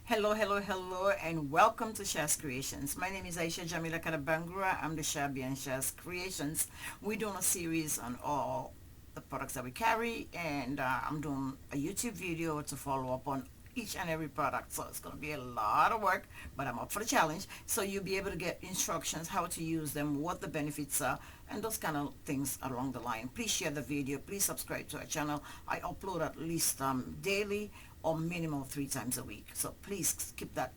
Hello, and welcome to Shaz Creations. My name is Aisha Jamila Kadabangura. I'm the Shabi and Shaz Creations. We're doing a series on all the products that we carry, and I'm doing a YouTube video to follow up on each and every product. So it's going to be a lot of work, but I'm up for the challenge. So you'll be able to get instructions how to use them, what the benefits are, and those kind of things along the line. Please share the video. Please subscribe to our channel. I upload at least daily or minimum 3 times a week. So please keep that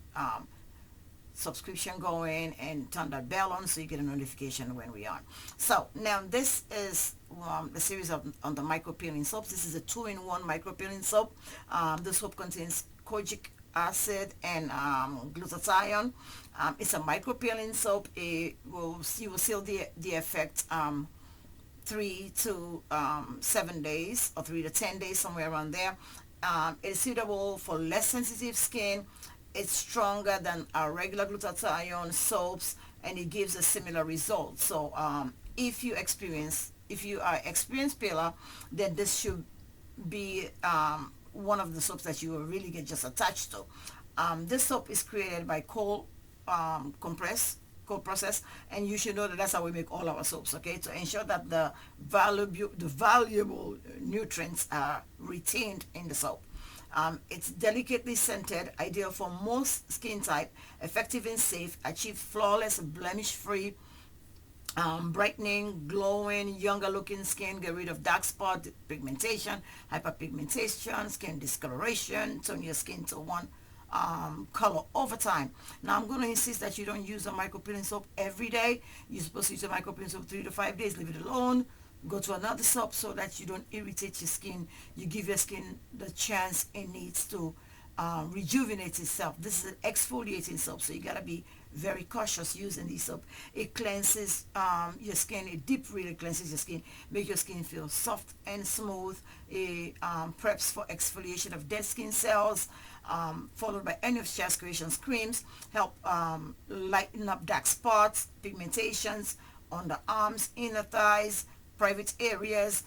subscription going and turn that bell on so you get a notification when we are. So now this is the series on the micro peeling soaps. This is a 2-in-1 micro peeling soap. The soap contains kojic acid and glutathione. It's a micro peeling soap. You will seal the effect 3 to 7 days or 3 to 10 days, somewhere around there. It's suitable for less sensitive skin. It's stronger than our regular glutathione soaps, and it gives a similar result. So if you are experienced peeler, then this should be one of the soaps that you will really get just attached to. This soap is created by cold process, and you should know that that's how we make all our soaps, okay, to ensure that the valuable nutrients are retained in the soap. It's delicately scented, ideal for most skin type, effective and safe, achieve flawless, blemish-free, brightening, glowing, younger looking skin, get rid of dark spot, pigmentation, hyperpigmentation, skin discoloration, turn your skin to one color over time. Now I'm going to insist that you don't use a micro peeling soap every day. You're supposed to use a micro peeling soap 3 to 5 days, leave it alone, go to another soap so that you don't irritate your skin. You give your skin the chance it needs to rejuvenate itself. This is an exfoliating soap, so you got to be very cautious using this soap. It cleanses your skin. It deep really cleanses your skin, make your skin feel soft and smooth. It preps for exfoliation of dead skin cells, followed by any of Shaz Creations creams. Help lighten up dark spots, pigmentations on the arms, inner thighs, private areas.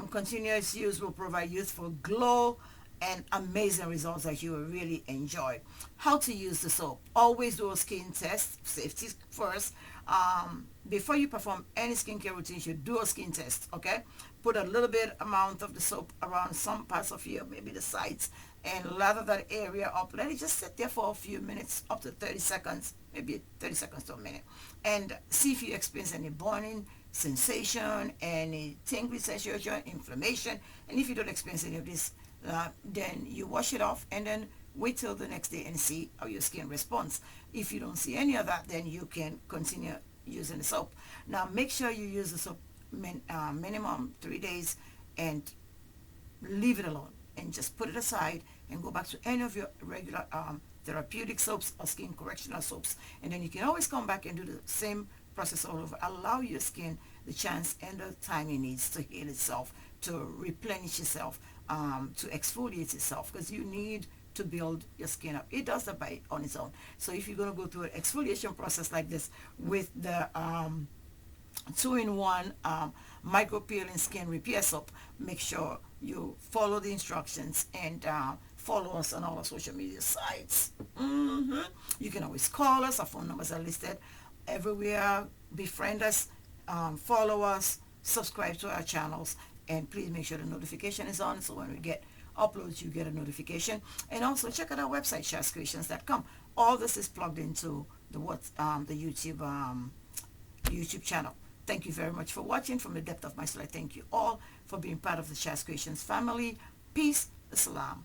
Continuous use will provide youthful glow and amazing results that you will really enjoy. How to use the soap: always do a skin test, safety first. Before you perform any skincare routine, you should do a skin test, okay? Put a little bit amount of the soap around some parts of you, maybe the sides, and lather that area up. Let it just sit there for a few minutes, up to 30 seconds, maybe 30 seconds to a minute, and see if you experience any burning sensation, any tingling sensation, inflammation. And if you don't experience any of this, then you wash it off and then wait till the next day and see how your skin responds. If you don't see any of that, then you can continue using the soap. Now make sure you use the soap minimum 3 days and leave it alone, and just put it aside and go back to any of your regular therapeutic soaps or skin correctional soaps, and then you can always come back and do the same process all over. Allow your skin the chance and the time it needs to heal itself, to replenish itself, to exfoliate itself, because you need to build your skin up. It does that by on its own. So if you're going to go through an exfoliation process like this with the 2-in-1 micro peeling skin repair soap, make sure you follow the instructions and follow us on all our social media sites. You can always call us. Our phone numbers are listed everywhere. Befriend us, follow us, subscribe to our channels, and please make sure the notification is on, so when we get uploads you get a notification. And also check out our website, shazcreations.com. All this is plugged into the YouTube channel. Thank you very much for watching. From the depth of my soul, I thank you all for being part of the Shaz Creations family. Peace. Assalam.